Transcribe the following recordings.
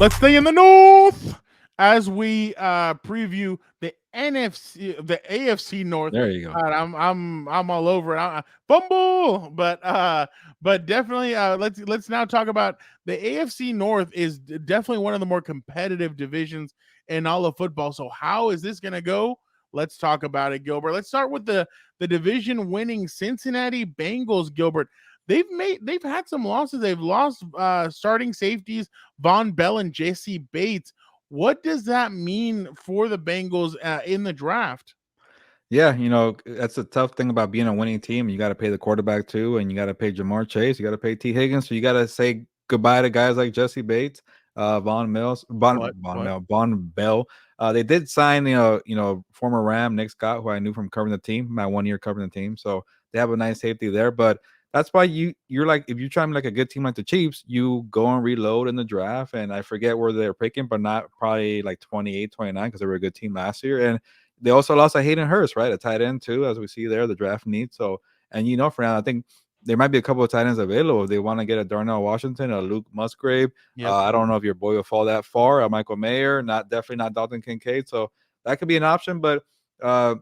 Let's stay in the North as we preview the AFC North. There you go. God, I'm all over it. Fumble, but definitely let's now talk about the AFC North is definitely one of the more competitive divisions in all of football. So how is this going to go? Let's talk about it, Gilbert. Let's start with the division winning Cincinnati Bengals, Gilbert. They've had some losses. They've lost starting safeties Von Bell and Jesse Bates. What does that mean for the Bengals in the draft? Yeah, that's a tough thing about being a winning team. You got to pay the quarterback too, and you got to pay Jamar Chase. You got to pay T. Higgins. So you got to say goodbye to guys like Jesse Bates, What? Von Bell. They did sign, former Ram Nick Scott, who I knew from covering the team, my 1 year covering the team. So they have a nice safety there. But that's why you're like, if you're trying to be like a good team like the Chiefs, you go and reload in the draft. And I forget where they're picking, but not probably like 28, 29, because they were a good team last year. And they also lost a Hayden Hurst, right? A tight end too, as we see there, the draft needs. So, and for now, I think there might be a couple of tight ends available if they want to get a Darnell Washington, a Luke Musgrave. Yep. I don't know if your boy will fall that far. Michael Mayer, definitely not Dalton Kincaid. So that could be an option. But I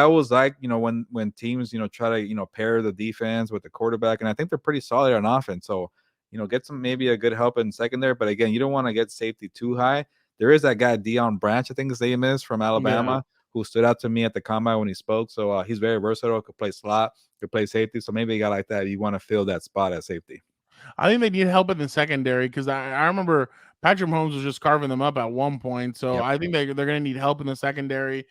always like when teams try to pair the defense with the quarterback, and I think they're pretty solid on offense. So get some maybe a good help in secondary. But again, you don't want to get safety too high. There is that guy Dion Branch, I think his name is, from Yeah. Alabama, who stood out to me at the combine when he spoke. So he's very versatile, could play slot, could play safety. So maybe a guy like that, you want to fill that spot at safety. I think they need help in the secondary because I remember Patrick Mahomes was just carving them up at one point. So Yep. I think they're going to need help in the secondary.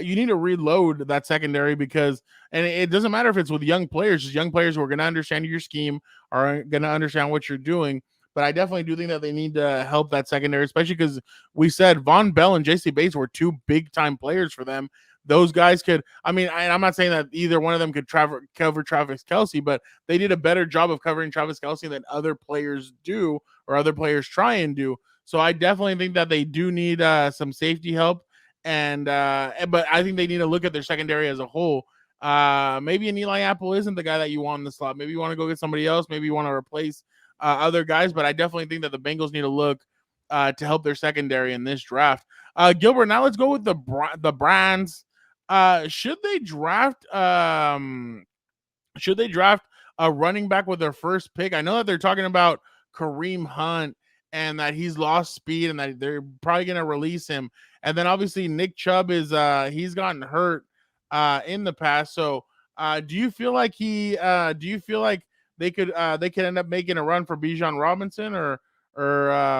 You need to reload that secondary because, and it doesn't matter if it's with young players, just young players who are going to understand your scheme, are going to understand what you're doing. But I definitely do think that they need to help that secondary, especially because we said Von Bell and JC Bates were two big time players for them. Those guys could, I'm not saying that either one of them could cover Travis Kelsey, but they did a better job of covering Travis Kelsey than other players do or other players try and do. So I definitely think that they do need some safety help, but I think they need to look at their secondary as a whole. Maybe an Eli Apple isn't the guy that you want in the slot. Maybe you want to go get somebody else. Maybe you want to replace other guys. But I definitely think that the Bengals need to look to help their secondary in this draft. Gilbert, now let's go with the Brands. Should they draft? Should they draft a running back with their first pick? I know that they're talking about Kareem Hunt and that he's lost speed and that they're probably going to release him. And then obviously Nick Chubb is he's gotten hurt in the past. So do you feel like they could end up making a run for Bijan Robinson or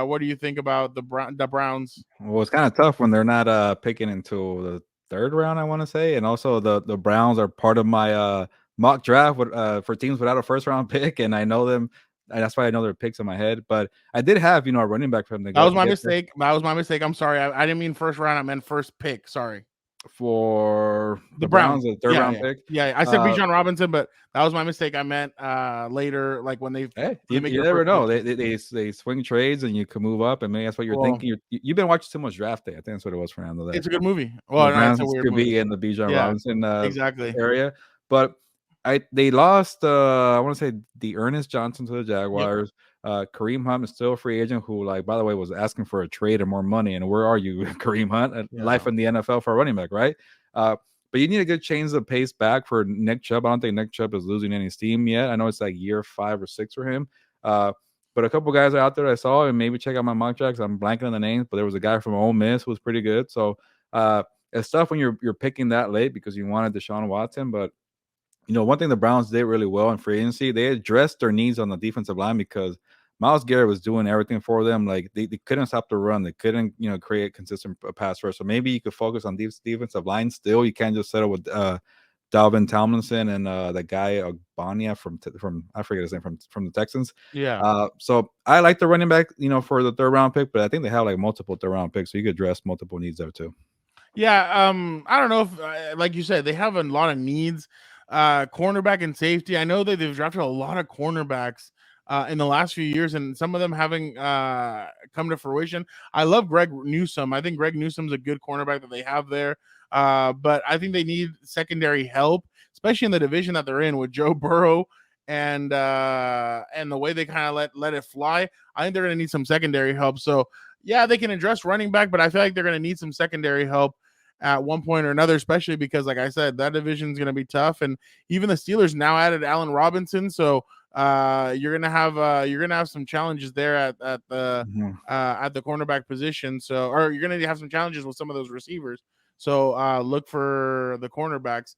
what do you think about the Browns? Well, it's kind of tough when they're not picking until the third round, I want to say. And also the Browns are part of my mock draft for teams without a first round pick. And I know them. And that's why I know their picks in my head. But I did have, a running back from the That was to my get there. mistake. That was my mistake. I'm sorry. I didn't mean first round. I meant first pick. Sorry. For The the Browns, Browns. the third Yeah, round yeah. pick. Yeah. I said Uh, Bijan Robinson, but that was my mistake. I meant later, like when Hey, they you, make you their never first pick. know. They swing trades and you can move up, and maybe that's what you're Well, thinking. You've been watching too much draft day. I think that's what it was, Fernando. That it's a good movie. the Well, no, it's a Browns weird could movie. be in the Bijan Yeah, Robinson exactly. area, but they lost. I want to say the Ernest Johnson to the Yep. Jaguars. Kareem Hunt is still a free agent who, like, by the way, was asking for a trade and more money. And where are you, Kareem Hunt? Life Yeah. in the NFL for a running back, right? But you need a good change of pace back for Nick Chubb. I don't think Nick Chubb is losing any steam yet. I know it's like year 5 or 6 for him. But a couple guys are out there I saw, and maybe check out my mock tracks. I'm blanking on the names, but there was a guy from Ole Miss who was pretty good. So it's tough when you're picking that late because you wanted Deshaun Watson. But one thing the Browns did really well in free agency, they addressed their needs on the defensive line because Myles Garrett was doing everything for them. Like they couldn't stop the run. They couldn't, create consistent pass rush. So maybe you could focus on defensive line still. You can't just settle with Dalvin Tomlinson and the guy Ogbonnia from I forget his name from the Texans. Yeah. So I like the running back, for the third round pick, but I think they have like multiple third round picks, so you could address multiple needs there too. Yeah. I don't know if, like you said, they have a lot of needs. Cornerback and safety. I know that they've drafted a lot of cornerbacks in the last few years, and some of them having come to fruition. I love Greg Newsome. I think Greg Newsome's a good cornerback that they have there. But I think they need secondary help, especially in the division that they're in with Joe Burrow and the way they kind of let it fly, I think they're going to need some secondary help. So yeah, they can address running back, but I feel like they're going to need some secondary help at one point or another, especially because, like I said, that division is going to be tough. And even the Steelers now added Allen Robinson, so you're gonna have some challenges there Mhm. at the cornerback position. So, or you're gonna have some challenges with some of those receivers. So look for the cornerbacks.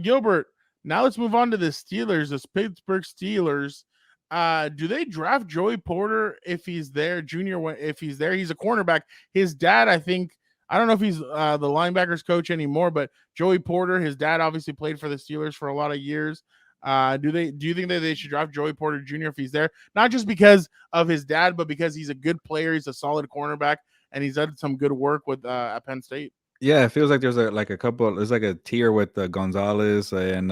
Gilbert. Now let's move on to the Steelers, the Pittsburgh Steelers. Do they draft Joey Porter if he's there, Junior? If he's there, he's a cornerback. His dad, I think, I don't know if he's the linebackers coach anymore, but Joey Porter, his dad, obviously played for the Steelers for a lot of years. Do you think that they should draft Joey Porter Jr. if he's there? Not just because of his dad, but because he's a good player, he's a solid cornerback, and he's done some good work with at Penn State. Yeah, it feels like there's a couple. There's like a tier with Gonzalez and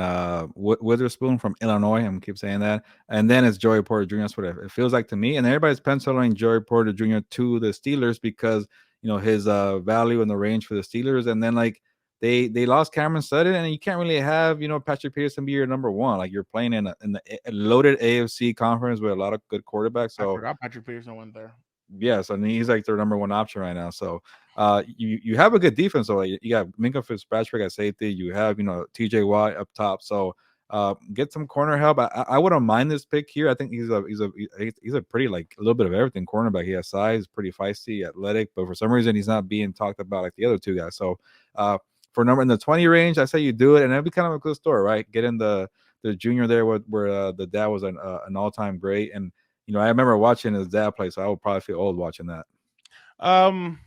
Witherspoon from Illinois. I'm keep saying that, and then it's Joey Porter Jr. That's what it feels like to me. And everybody's penciling Joey Porter Jr. to the Steelers because his value and the range for the Steelers. And then like they lost Cameron Sutton, and you can't really have Patrick Peterson be your number one. Like you're playing in a loaded AFC conference with a lot of good quarterbacks. I So forgot Patrick Peterson went there. yes, I mean he's like their number one option right now. So you have a good defense. So like, you got Minka Fitzpatrick at safety. You have TJ Watt up top. So get some corner help. I wouldn't mind this pick here. I think he's a pretty like a little bit of everything cornerback. He has size, pretty feisty, athletic, but for some reason he's not being talked about like the other two guys. So for number in the 20 range, I say you do it, and that'd be kind of a cool story, right? Get in the junior there where the dad was an all time great. And I remember watching his dad play, so I would probably feel old watching that. Um,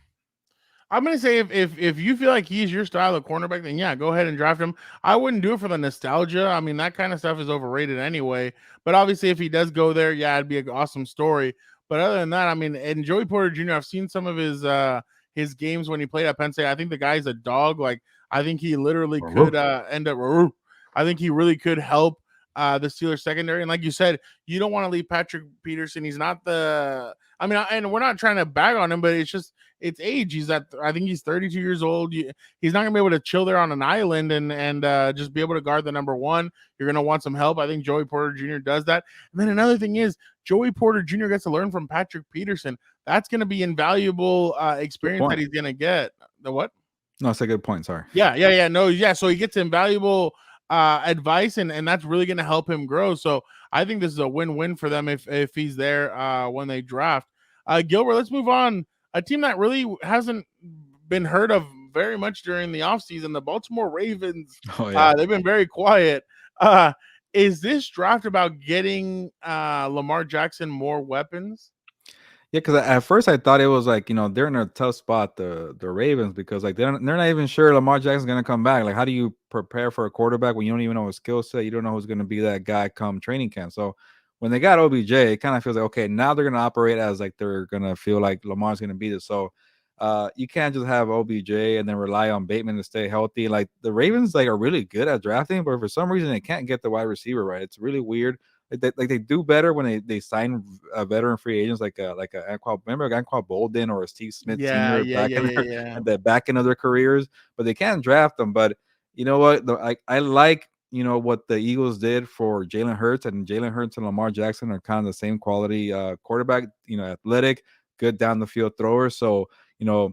I'm gonna say if you feel like he's your style of cornerback, then yeah, go ahead and draft him. I wouldn't do it for the nostalgia. I mean, that kind of stuff is overrated anyway. But obviously, if he does go there, yeah, it'd be an awesome story. But other than that, I mean, and Joey Porter Jr., I've seen some of his games when he played at Penn State. I think the guy's a dog. Like I think he literally could end up. I think he really could help the Steelers secondary. And like you said, you don't want to leave Patrick Peterson. He's not the. I mean, and we're not trying to bag on him, but it's age. I think he's 32 years old. He's not gonna be able to chill there on an island and just be able to guard the number one. You're gonna want some help. I think Joey Porter Jr. does that. And then another thing is Joey Porter Jr. gets to learn from Patrick Peterson. That's gonna be invaluable experience that he's gonna get. The what? No, that's a good point. Sorry. Yeah. No, yeah. So he gets invaluable advice, and that's really gonna help him grow. So I think this is a win-win for them if he's there when they draft. Gilbert, let's move on. A team that really hasn't been heard of very much during the offseason, the Baltimore Ravens. Oh yeah. They've been very quiet. Is this draft about getting Lamar Jackson more weapons? Yeah, because at first I thought it was like they're in a tough spot, the Ravens, because like they're not even sure Lamar Jackson's gonna come back. Like, how do you prepare for a quarterback when you don't even know his skill set? You don't know who's gonna be that guy come training camp. So when they got OBJ, it kind of feels like okay, now they're gonna operate as like they're gonna feel like Lamar's gonna be this. So you can't just have OBJ and then rely on Bateman to stay healthy. Like the Ravens like are really good at drafting, but for some reason they can't get the wide receiver right. It's really weird. They do better when they sign veteran free agents like remember Anquan Bolden or Steve Smith Sr. At the back end of their careers, but they can't draft them. But you know what? I like what the Eagles did for Jalen Hurts, and Jalen Hurts and Lamar Jackson are kind of the same quality quarterback. Athletic, good down the field thrower. So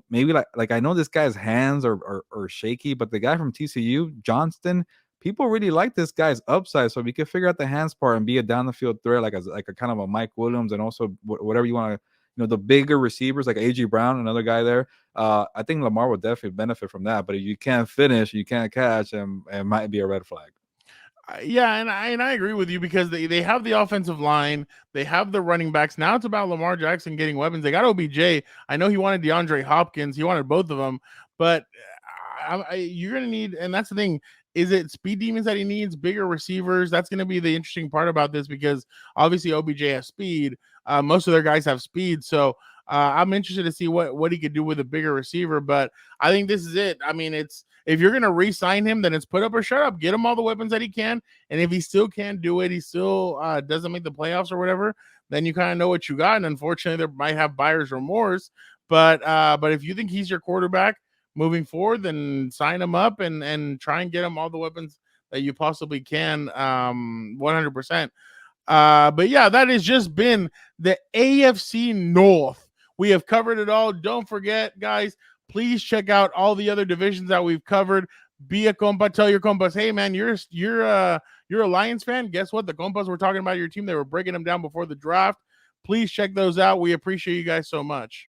maybe like I know this guy's hands are shaky, but the guy from TCU, Johnston, people really like this guy's upside. So if we could figure out the hands part and be a down the field threat, like a kind of a Mike Williams, and also whatever you want to, the bigger receivers like AJ Brown, another guy there. I think Lamar would definitely benefit from that. But if you can't finish, you can't catch, and it might be a red flag. Yeah, and I agree with you because they have the offensive line, they have the running backs. Now it's about Lamar Jackson getting weapons. They got OBJ. I know he wanted DeAndre Hopkins, he wanted both of them, but you're gonna need, and that's the thing. Is it speed demons that he needs? Bigger receivers? That's going to be the interesting part about this because obviously OBJ has speed. Most of their guys have speed, so I'm interested to see what he could do with a bigger receiver. But I think this is it. I mean, it's if you're going to re-sign him, then it's put up or shut up. Get him all the weapons that he can, and if he still can't do it, he still doesn't make the playoffs or whatever, then you kind of know what you got. And unfortunately, there might have buyer's remorse. But if you think he's your quarterback moving forward, then sign him up and try and get him all the weapons that you possibly can, 100%. But yeah, that has just been the AFC North. We have covered it all. Don't forget, guys, please check out all the other divisions that we've covered. Be a compa, tell your compas, hey man, you're a Lions fan. Guess what? The compas were talking about your team. They were breaking them down before the draft. Please check those out. We appreciate you guys so much.